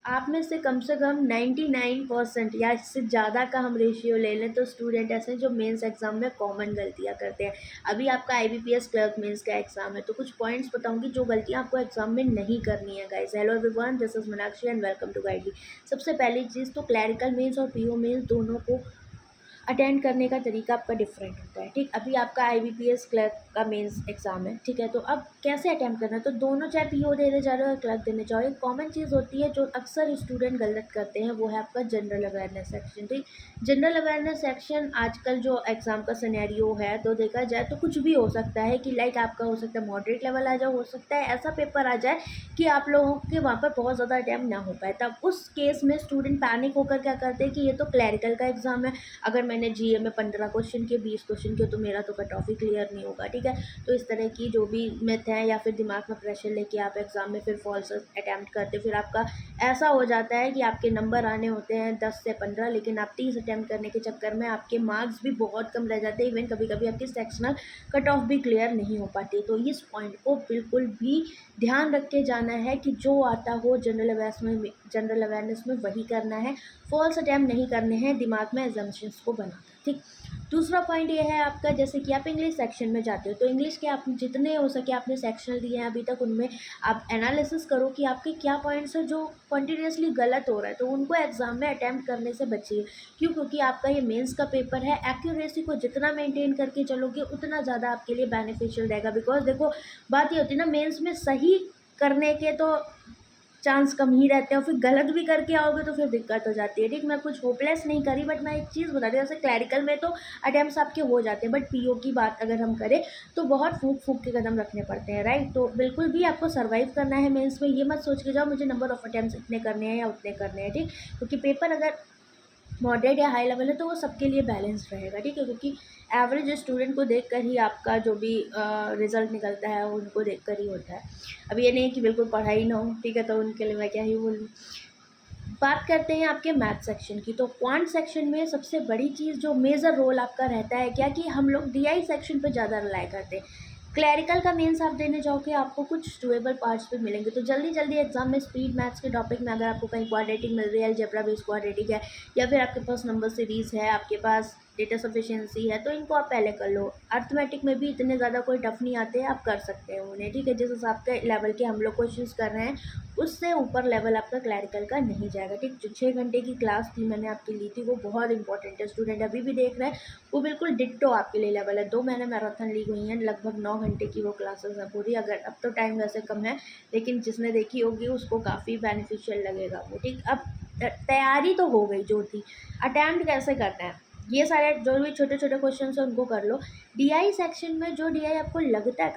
आप में से कम 99% या इससे ज़्यादा का हम रेशियो ले लें तो स्टूडेंट ऐसे हैं जो मेंस एग्ज़ाम में कॉमन गलतियाँ करते हैं। अभी आपका आईबीपीएस क्लर्क मेंस का एग्ज़ाम है, तो कुछ पॉइंट्स बताऊँगी जो गलतियाँ आपको एग्ज़ाम में नहीं करनी है guys. Hello everyone, this is Meenakshi and welcome to Guidely. सबसे पहली चीज़ तो क्लैरिकल मेंस और पीओ मेंस दोनों को अटेंड करने का तरीका आपका डिफरेंट होता है, ठीक। अभी आपका आईबीपीएस क्लर्क का मेंस एग्जाम है, ठीक है, तो अब कैसे अटेम्प्ट करना है, तो दोनों चाहे पीओ देने जा रहे हो या क्लर्क देने जाओ, एक कॉमन चीज़ होती है जो अक्सर स्टूडेंट गलत करते हैं, वो है आपका जनरल अवेयरनेस सेक्शन, ठीक। जनरल अवेयरनेस सेक्शन आजकल जो एग्जाम का सिनेरियो है, तो देखा जाए तो कुछ भी हो सकता है कि लाइक आपका हो सकता है मॉडरेट लेवल आ जाए, हो सकता है ऐसा पेपर आ जाए कि आप लोगों के वहाँ पर बहुत ज़्यादा अटैम्प्ट ना हो पाए। तब उस केस में स्टूडेंट पैनिक होकर क्या करते हैं कि ये तो क्लैरिकल का एग्ज़ाम है, अगर मैंने जीए में 15 क्वेश्चन किए, 20 क्वेश्चन किए, तो मेरा तो कट ऑफ ही क्लियर नहीं होगा, ठीक है। तो इस तरह की जो भी मिथ है या फिर दिमाग में प्रेशर लेके आप एग्ज़ाम में फिर फॉल्स अटैम्प्ट करते, फिर आपका ऐसा हो जाता है कि आपके नंबर आने होते हैं 10 से 15, लेकिन आप 30 अटैम्प्ट करने के चक्कर में आपके मार्क्स भी बहुत कम रह जाते हैं, इवन कभी कभी आपकी सेक्शनल कट ऑफ भी क्लियर नहीं हो पाती। तो इस पॉइंट को बिल्कुल भी ध्यान रख के जाना है कि जो आता हो जनरल अवेयरनेस में वही करना है, फॉल्स अटैम्प्ट नहीं करने हैं दिमाग में एजम्पशंस को बनाकर, ठीक। दूसरा पॉइंट ये है आपका, जैसे कि आप इंग्लिश सेक्शन में जाते हो, तो इंग्लिश के आप जितने हो सके आपने सेक्शनल दिए हैं अभी तक, उनमें आप एनालिसिस करो कि आपके क्या पॉइंट्स हैं जो कंटिन्यूसली गलत हो रहा है, तो उनको एग्जाम में अटैम्प्ट करने से बचिए। क्यों? क्योंकि आपका ये मेंस का पेपर है, एक्यूरेसी को जितना मेंटेन करके चलोगे उतना ज़्यादा आपके लिए बेनिफिशियल रहेगा। बिकॉज देखो, बात ये होती है ना, मेंस में सही करने के तो चांस कम ही रहते हैं, और फिर गलत भी करके आओगे तो फिर दिक्कत हो जाती है, ठीक। मैं कुछ होपलेस नहीं करी, बट मैं एक चीज़ बता दी, जैसे क्लैरिकल में तो अटेम्प्ट्स आपके हो जाते हैं, बट पीओ की बात अगर हम करें तो बहुत फूक फूक के कदम रखने पड़ते हैं, राइट। तो बिल्कुल भी आपको सर्वाइव करना है मेंस में, ये मत सोच के जाओ मुझे नंबर ऑफ अटेम्प्ट्स इतने करने हैं या उतने करने हैं, ठीक। क्योंकि पेपर अगर मॉडरेट या हाई लेवल है तो वो सबके लिए बैलेंस्ड रहेगा, ठीक है। क्योंकि एवरेज स्टूडेंट को देखकर ही आपका जो भी रिजल्ट निकलता है वो उनको देखकर ही होता है। अब ये नहीं कि बिल्कुल पढ़ाई ना हो, ठीक है, तो उनके लिए मैं क्या ही बोलूँ। बात करते हैं आपके मैथ सेक्शन की, तो क्वांट सेक्शन में सबसे बड़ी चीज़ जो मेजर रोल आपका रहता है क्या, कि हम लोग डीआई सेक्शन पे ज़्यादा रिलाई करते हैं। क्लैरिकल का मेंस आप देने जाओगे आपको कुछ डुएबल पार्ट्स पे मिलेंगे, तो जल्दी जल्दी एग्जाम में स्पीड मैथ्स के टॉपिक में अगर आपको कहीं क्वाड्रेटिक मिल रही है, अलजेब्रा बेस्ड क्वाड्रेटिक है, या फिर आपके पास नंबर सीरीज़ है, आपके पास डेटा सफिशिएंसी है, तो इनको आप पहले कर लो। अर्थमेटिक में भी इतने ज़्यादा कोई टफ नहीं आते, आप कर सकते हैं उन्हें, ठीक है। जिस हिसाब के लेवल के हम लोग क्वेश्चन कर रहे हैं उससे ऊपर लेवल आपका क्लैरिकल का नहीं जाएगा, ठीक। जो 6 घंटे की क्लास थी मैंने आपकी ली थी वो बहुत इंपॉर्टेंट है, स्टूडेंट अभी भी देख रहे हैं, वो बिल्कुल डिट्टो आपके लिए लेवल है। 2 महीने मैराथन ली हुई हैं, लगभग 9 घंटे की वो क्लासेस हैं पूरी। अगर अब तो टाइम वैसे कम है, लेकिन जिसने देखी होगी उसको काफ़ी बेनिफिशियल लगेगा वो, ठीक। अब तैयारी तो हो गई जो थी, अटैम्प्ट कैसे करना है, ये सारे जो भी छोटे छोटे क्वेश्चन है उनको कर लो। डीआई सेक्शन में जो डीआई आपको लगता है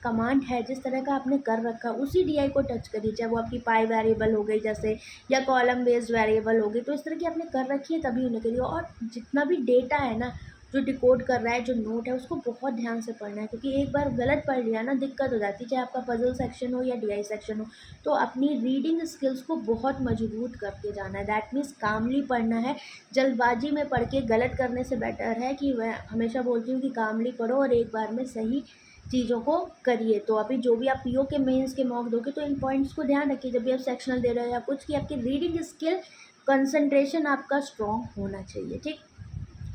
कमांड है, जिस तरह का आपने कर रखा उसी डीआई को टच करिए, चाहे वो आपकी पाई वेरिएबल हो गई जैसे, या कॉलम बेस्ड वेरिएबल हो गई, तो इस तरह की आपने कर रखी है तभी उन्हें करिए। और जितना भी डेटा है ना, जो डिकोड कर रहा है, जो नोट है, उसको बहुत ध्यान से पढ़ना है, क्योंकि एक बार गलत पढ़ लिया ना दिक्कत हो जाती है, चाहे आपका पजल सेक्शन हो या डीआई सेक्शन हो। तो अपनी रीडिंग स्किल्स को बहुत मजबूत करके जाना है, दैट मीन्स कामली पढ़ना है। जल्दबाजी में पढ़ के गलत करने से बेटर है कि मैं हमेशा बोलती हूँ कि कामली पढ़ो और एक बार में सही चीज़ों को करिए। तो अभी जो भी आप पीओ के मेंस के मॉक दोगे तो इन पॉइंट्स को ध्यान रखिए, जब भी आप सेक्शनल दे रहे हो या कुछ, कि आपकी रीडिंग स्किल, कंसंट्रेशन आपका स्ट्रॉन्ग होना चाहिए, ठीक।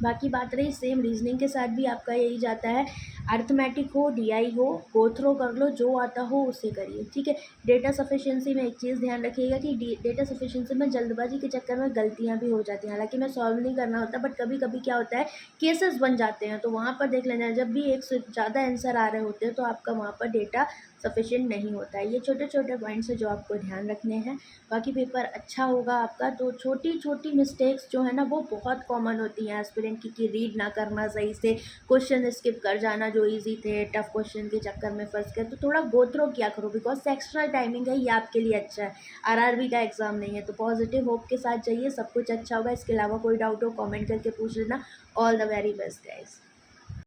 बाकी बात रही सेम रीजनिंग के साथ भी आपका यही जाता है, अर्थमेटिक हो, डीआई हो, गो थ्रो कर लो, जो आता हो उसे करिए, ठीक है। डेटा सफिशिएंसी में एक चीज़ ध्यान रखिएगा कि डेटा सफिशिएंसी में जल्दबाजी के चक्कर में गलतियां भी हो जाती हैं, हालांकि मैं सॉल्व नहीं करना होता, बट कभी कभी क्या होता है, केसेस बन जाते हैं, तो वहाँ पर देख लेना, जब भी एक से ज़्यादा आंसर आ रहे होते हैं तो आपका वहाँ पर डेटा सफिशिएंट नहीं होता है। ये छोटे छोटे पॉइंट्स हैं जो आपको ध्यान रखने हैं। बाकी पेपर अच्छा होगा आपका। तो छोटी छोटी मिस्टेक्स जो है ना वो बहुत कॉमन होती हैं एस्पिरेंट की, कि रीड ना करना सही से, क्वेश्चन स्किप कर जाना जो इजी थे, टफ क्वेश्चन के चक्कर में फंस गए, तो थोड़ा गो थ्रो किया करो, बिकॉज सेक्शनल टाइमिंग है, ये आपके लिए अच्छा है, आरआरबी का एग्जाम नहीं है। तो पॉजिटिव होप के साथ जाइए, सब कुछ अच्छा होगा। इसके अलावा कोई डाउट हो कॉमेंट करके पूछ लेना। All the very best guys.